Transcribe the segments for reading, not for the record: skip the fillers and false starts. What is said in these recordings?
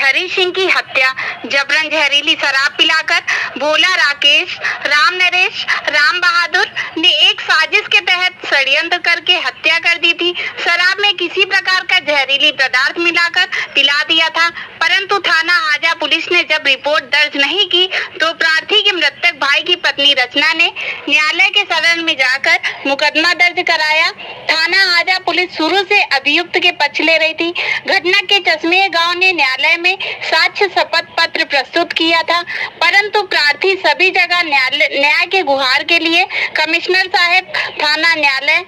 हरी सिंह की हत्या जबरन जहरीली शराब पिलाकर भोला राकेश, राम नरेश, राम बहादुर ने एक साजिश के तहत षड्यंत्र करके हत्या कर दी थी। शराब में किसी प्रकार का जहरीली पदार्थ मिलाकर पिला दिया था, परंतु थाना हाजा पुलिस ने जब रिपोर्ट दर्ज नहीं की तो प्रार्थी के मृतक भाई की पत्नी रचना ने न्यायालय के सदन में जाकर मुकदमा दर्ज कराया। थाना हाजा पुलिस शुरू से अभियुक्त के पक्ष ले रही थी। घटना के चश्मे गांव ने न्यायालय में साक्ष्य शपथ पत्र प्रस्तुत किया था, परंतु प्रार्थी सभी जगह न्याय के गुहार के लिए कमिश्नर साहब, थाना न्यायालय,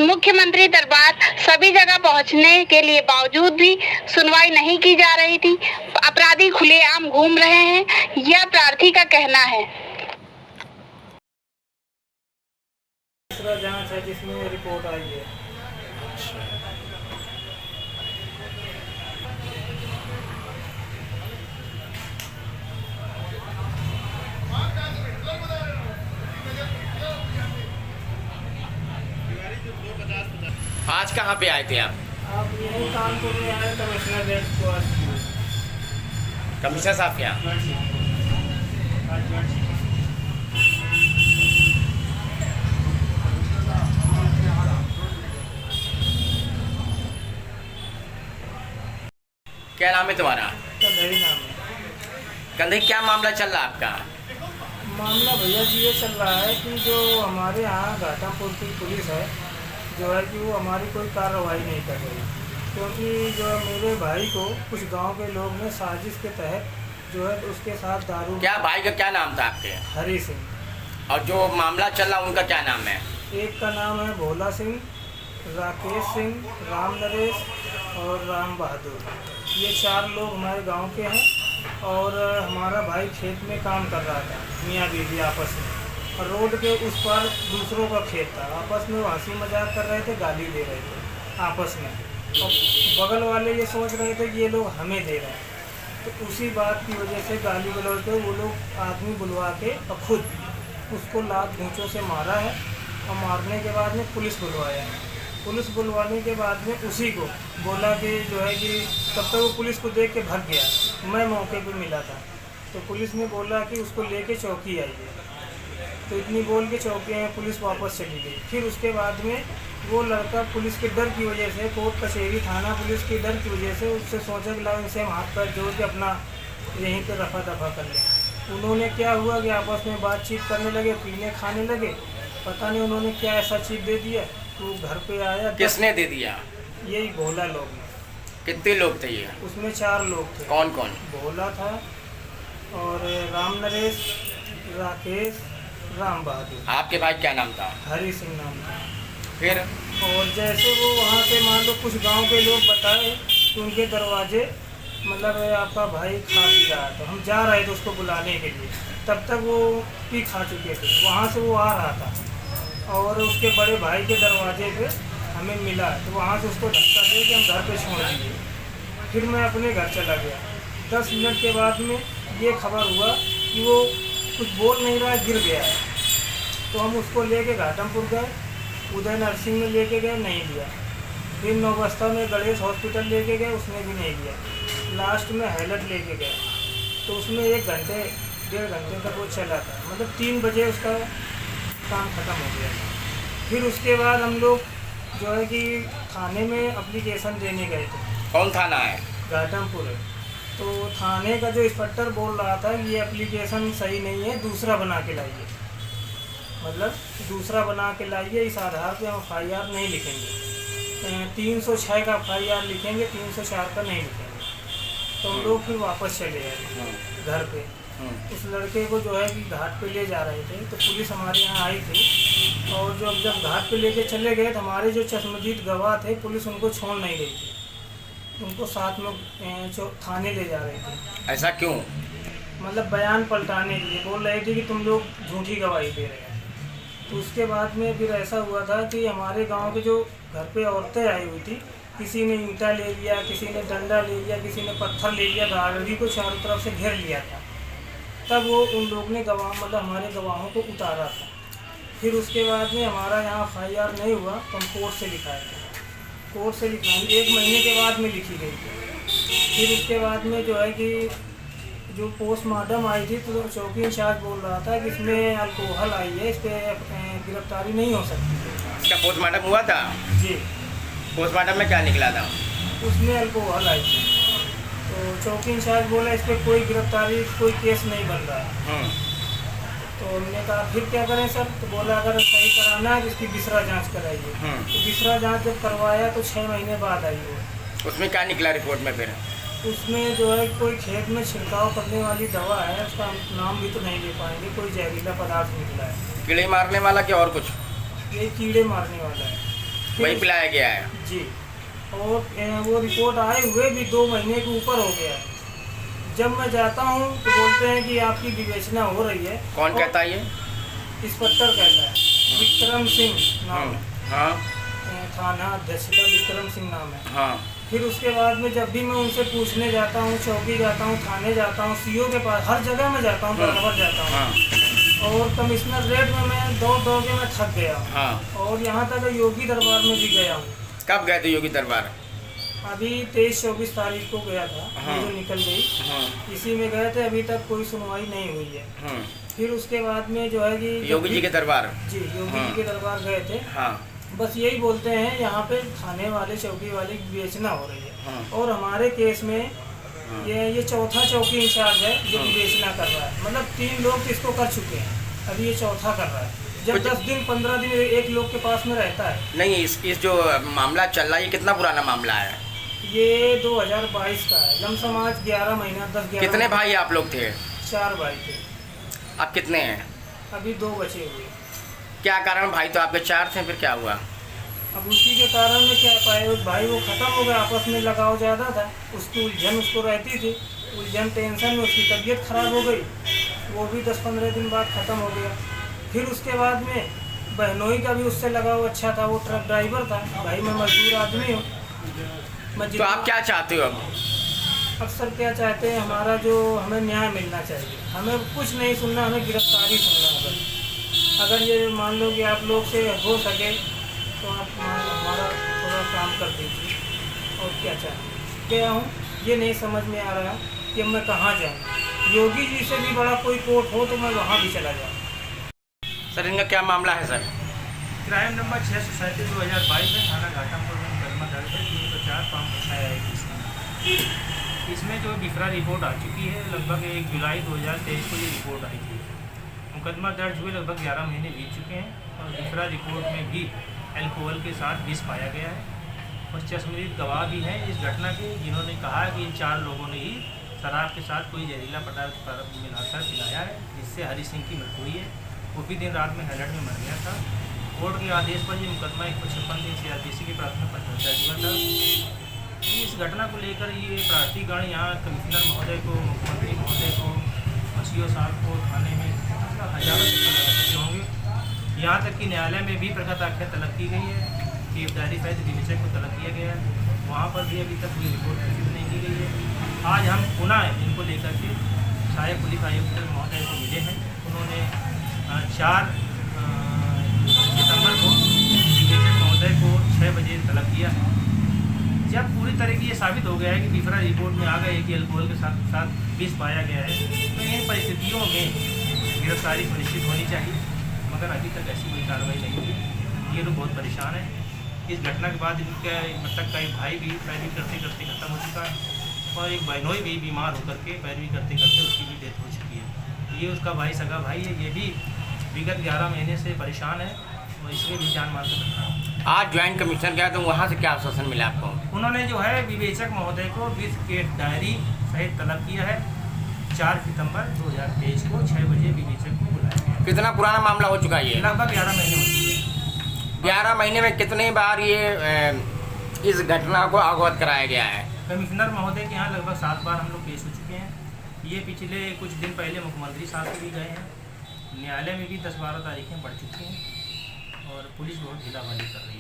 मुख्यमंत्री दरबार सभी जगह पहुंचने के लिए बावजूद भी सुनवाई नहीं की जा रही थी। अपराधी खुलेआम घूम रहे हैं, यह प्रार्थी का कहना है। दूसरा जांच है जिसमें रिपोर्ट आई है। आज कहाँ पे आए थे आप? यही कानपुर में आए कमिश्नर गेट को। कमिश्नर साहब के यहाँ? क्या नाम है तुम्हारा? कंधई नाम है। कंधई, क्या मामला चल रहा है आपका? मामला भैया जी ये चल रहा है कि जो हमारे यहाँ घाटापुर की पुलिस है जो है कि वो हमारी कोई कार्रवाई नहीं कर रही, क्योंकि जो मेरे भाई को कुछ गांव के लोग ने साजिश के तहत जो है उसके साथ दारू। क्या भाई का क्या नाम था आपके? हरी सिंह। और जो मामला चल रहा उनका क्या नाम है? एक का नाम है भोला सिंह, राकेश सिंह, राम नरेश और राम बहादुर। ये 4 लोग हमारे गांव के हैं और हमारा भाई खेत में काम कर रहा था, मियाँ बीवी आपस में, और रोड के उस पार दूसरों का खेत था। आपस में हंसी मजाक कर रहे थे, गाली दे रहे थे आपस में, और बगल वाले ये सोच रहे थे कि ये लोग हमें दे रहे हैं। तो उसी बात की वजह से गाली गलौज पे वो लोग आदमी बुलवा के और खुद उसको लात घूंचों से मारा है, और मारने के बाद में पुलिस बुलवाया है। पुलिस बुलवाने के बाद में उसी को बोला कि जो है कि तब तक वो पुलिस को देख के भाग गया। मैं मौके पे मिला था तो पुलिस ने बोला कि उसको लेके चौकी आइए, तो इतनी बोल के चौकी पुलिस वापस चली गई। फिर उसके बाद में वो लड़का पुलिस के डर की वजह से, कोर्ट कचहरी थाना पुलिस के डर की वजह से उससे सोचा कि लाओ इनसे हम हाथ पैर जोड़ के अपना यहीं पर रफा दफा कर लें। उन्होंने क्या हुआ कि आपस में बातचीत करने लगे, पीने खाने लगे, पता नहीं उन्होंने क्या ऐसा चीज़ दे दिया। तो घर पे आया। किसने दे दिया? यही भोला लोग ने। कितने लोग थे ये? उसमें 4 लोग थे। कौन कौन? भोला था और राम नरेश, राकेश, राम बहादुर। आपके भाई क्या नाम था? हरी सिंह नाम था। फिर? और जैसे वो वहाँ से मान लो कुछ गांव के लोग बताए कि उनके दरवाजे मतलब आपका भाई खा पी रहा था, हम जा रहे थे उसको बुलाने के लिए, तब तक वो पी खा चुके थे। वहाँ से वो आ रहा था और उसके बड़े भाई के दरवाजे पे हमें मिला, तो वहाँ से उसको धक्का दे के हम घर पे छोड़ दिए। फिर मैं अपने घर चला गया। 10 मिनट के बाद में ये खबर हुआ कि वो कुछ बोल नहीं रहा है, गिर गया है। तो हम उसको लेके घाटमपुर गए, उदय नर्सिंग में लेके गए, नहीं लिया। फिर नौबस्ता में गणेश हॉस्पिटल लेके गए, उसने भी नहीं लिया। लास्ट में हैलट लेके गए, तो उसमें 1 घंटे 1.5 घंटे तक वो चला था, मतलब 3 बजे उसका काम ख़त्म हो गया। फिर उसके बाद हम लोग जो है कि थाने में एप्लीकेशन देने गए थे। कौन थाना है? घाटमपुर है। तो थाने का जो इंस्पेक्टर बोल रहा था कि ये एप्लीकेशन सही नहीं है, दूसरा बना के लाइए, मतलब दूसरा बना के लाइए, इस आधार पे हम FIR नहीं लिखेंगे, 306 का FIR लिखेंगे, 304 का नहीं लिखेंगे। तो हम लोग फिर वापस चले आए घर पे। उस लड़के को जो है कि घाट पे ले जा रहे थे, तो पुलिस हमारे यहाँ आई थी, और जब घाट पे लेके चले गए तो हमारे जो चश्मदीद गवाह थे, पुलिस उनको छोड़ नहीं रही थी, उनको साथ में थाने ले जा रहे थे। ऐसा क्यों? मतलब बयान पलटाने के लिए बोल रहे थे कि तुम लोग झूठी गवाही दे रहे हैं। तो उसके बाद में फिर ऐसा हुआ था कि हमारे गांव के जो घर पे औरतें आई हुई थी, किसी ने ईंटा ले लिया, किसी ने डंडा ले लिया, किसी ने पत्थर ले लिया, गाड़ी को चारों तरफ से घेर लिया था। तब वो उन लोग ने गवाह मतलब हमारे गवाहों को उतारा था। फिर उसके बाद में हमारा यहाँ FIR नहीं हुआ तो हम कोर्ट से लिखाए थे। कोर्ट से लिखाएंगे 1 महीने के बाद में लिखी गई थी। फिर उसके बाद में जो है कि जो पोस्टमार्टम आई थी तो चौकी इंचार्ज बोल रहा था कि इसमें अल्कोहल आई है, इस पर गिरफ्तारी नहीं हो सकती। इसका पोस्टमार्टम हुआ था? जी, पोस्टमार्टम में क्या निकला था? उसमें अल्कोहल आई थी। तो चौकी इंचार्ज बोला इस पर कोई गिरफ्तारी, कोई केस नहीं बन रहा है। तो हमने कहा फिर क्या करें सर? तो बोला अगर सही कराना है तो इसकी दूसरा जांच कराइए। तो दूसरा जांच जब करवाया तो 6 महीने बाद आई वो। उसमें क्या निकला रिपोर्ट में फिर? उसमें जो है कोई खेत में छिड़काव करने वाली दवा है, उसका नाम भी तो नहीं ले पाएंगे, कोई जहरीला पदार्थ निकला है। कीड़े मारने वाला क्या और कुछ? ये कीड़े मारने वाला है। वही पिलाया गया है? जी। और वो रिपोर्ट आए हुए भी 2 महीने के ऊपर हो गया है। जब मैं जाता हूँ तो बोलते हैं कि आपकी विवेचना हो रही है। कौन कहता है ये? इंस्पेक्टर कहता है, विक्रम सिंह नाम है। हाँ थाना अध्यक्ष का विक्रम सिंह नाम है। हाँ। फिर उसके बाद में जब भी मैं उनसे पूछने जाता हूँ, चौकी जाता हूँ, थाने जाता हूँ, सीओ के पास, हर जगह में जाता हूँ, बराबर जाता हूँ। हाँ। और कमिश्नर रेट में मैं दौड़ के मैं थक गया। हाँ। और यहाँ तक योगी दरबार में भी गया हूँ। कब गए थे योगी दरबार? अभी 23-24 तारीख को गया था। हाँ। ये जो निकल गई, हाँ। इसी में गए थे। अभी तक कोई सुनवाई नहीं हुई है। फिर उसके बाद में जो है कि योगी जी के दरबार? जी, योगी जी के दरबार गए थे। हाँ। बस यही बोलते हैं यहाँ पे थाने वाले, चौकी वाले की विवेचना हो रही है। हाँ। और हमारे केस में ये चौथा चौकी इंचार्ज है जो विवेचना कर रहा है। मतलब 3 लोग इसको कर चुके हैं, अभी ये चौथा कर रहा है। जब 10 दिन 15 दिन एक लोग के पास में रहता है। नहीं, इस जो मामला चल रहा है ये कितना पुराना मामला है? ये 2022 का है। लमसम आज 11 महीना 10-11। कितने भाई आप लोग थे? 4 भाई थे। आप कितने हैं? अभी 2 बचे हुए। क्या कारण? भाई तो आपके 4 थे, फिर क्या हुआ? अब उसी के कारण में क्या पाए, भाई वो ख़त्म हो गया, आपस में लगाव ज़्यादा था, उसकी उलझन उसको रहती थी, उलझन टेंशन में उसकी तबीयत ख़राब हो गई, वो भी 10-15 दिन बाद ख़त्म हो गया। फिर उसके बाद में बहनोई का भी उससे लगाव अच्छा था, वो ट्रक ड्राइवर था। भाई मैं मजदूर आदमी हूँ। तो आप क्या चाहते हो अब? अक्सर क्या चाहते हैं, हमारा जो हमें न्याय मिलना चाहिए, हमें कुछ नहीं सुनना, हमें गिरफ्तारी सुनना है बस। अगर ये मान लो कि आप लोग से हो सके तो आप हमारा थोड़ा काम कर दीजिए। और क्या चाहें? गया हूँ, ये नहीं समझ में आ रहा कि मैं कहाँ जाऊँ। योगी जी से भी बड़ा कोई कोर्ट हो तो मैं वहाँ भी चला जाऊँ। सर इनका क्या मामला है सर? क्राइम नंबर 637/2022 में थाना घाटमपुर में मुकदमा दर्ज है 304 पाम है। इसमें जो डिफरा रिपोर्ट आ चुकी है, लगभग 1 जुलाई 2023 को ये रिपोर्ट आई थी। मुकदमा दर्ज हुए लगभग 11 महीने बीत चुके हैं और डिफरा रिपोर्ट में भी अल्कोहल के साथ विष पाया गया है। और चश्मदीद गवाह भी हैं इस घटना के, जिन्होंने कहा कि इन 4 लोगों ने ही शराब के साथ कोई जहरीला पदार्थ मिलाकर पिलाया है, जिससे हरी सिंह की मृत्यु हुई है। वो भी दिन रात में हैलट में मर गया था। कोर्ट के आदेश पर ये मुकदमा 156 CRPC की प्राथमिक पर दर्ज हुआ था। इस घटना को लेकर ये प्रार्थीगण यहाँ कमिश्नर महोदय को, मुख्यमंत्री महोदय को, सीओ साहब को, थाने में हजारों चक्कर लगा चुके होंगे। यहाँ तक कि न्यायालय में भी प्रकटाख्या तलब की गई है, गिरफ्तारी सहित विवेचक को तलब किया गया है। वहाँ पर भी अभी तक कोई रिपोर्ट प्रस्तुत नहीं की गई है। आज हम पुनः इनको लेकर के सहायक पुलिस आयुक्त महोदय को मिले हैं। उन्होंने 4 सितंबर को विवेचक महोदय को 6 बजे तलब किया है। जब पूरी तरह की ये साबित हो गया है कि डिफरा रिपोर्ट में आ गया है कि अल्कोहल के साथ विष पाया गया है, तो इन परिस्थितियों में गिरफ्तारी सुनिश्चित होनी चाहिए, मगर अभी तक ऐसी कोई कार्रवाई नहीं हुई। ये लोग बहुत परेशान हैं। इस घटना के बाद इनका मृतक का एक भाई भी पैरवी करते करते खत्म हो चुका है और एक बहनोई भी बीमार होकर के पैरवी करते करते उसकी भी डेथ हो चुकी है। ये उसका भाई, सगा भाई है, ये भी विगत 11 महीने से परेशान है और इसमें भी जान मार कर रखा है। आज ज्वाइंट कमिश्नर गया तो वहाँ से क्या आश्वासन मिला आपको? उन्होंने जो है विवेचक महोदय को विष के डायरी सहित तलब किया है। 4 सितंबर 2023 को 6 बजे विवेचक को बुलाया गया। कितना पुराना मामला हो चुका है ये? लगभग 11 महीने हो चुके हैं। 11 महीने में कितनी बार ये इस घटना को अवगत कराया गया है? कमिश्नर महोदय के यहाँ लगभग 7 बार हम लोग पेश हो चुके हैं। ये पिछले कुछ दिन पहले मुख्यमंत्री साहब से भी गए हैं। न्यायालय में भी 10-12 तारीखें बढ़ चुकी हैं और पुलिस बहुत ढीलावाली कर रही है।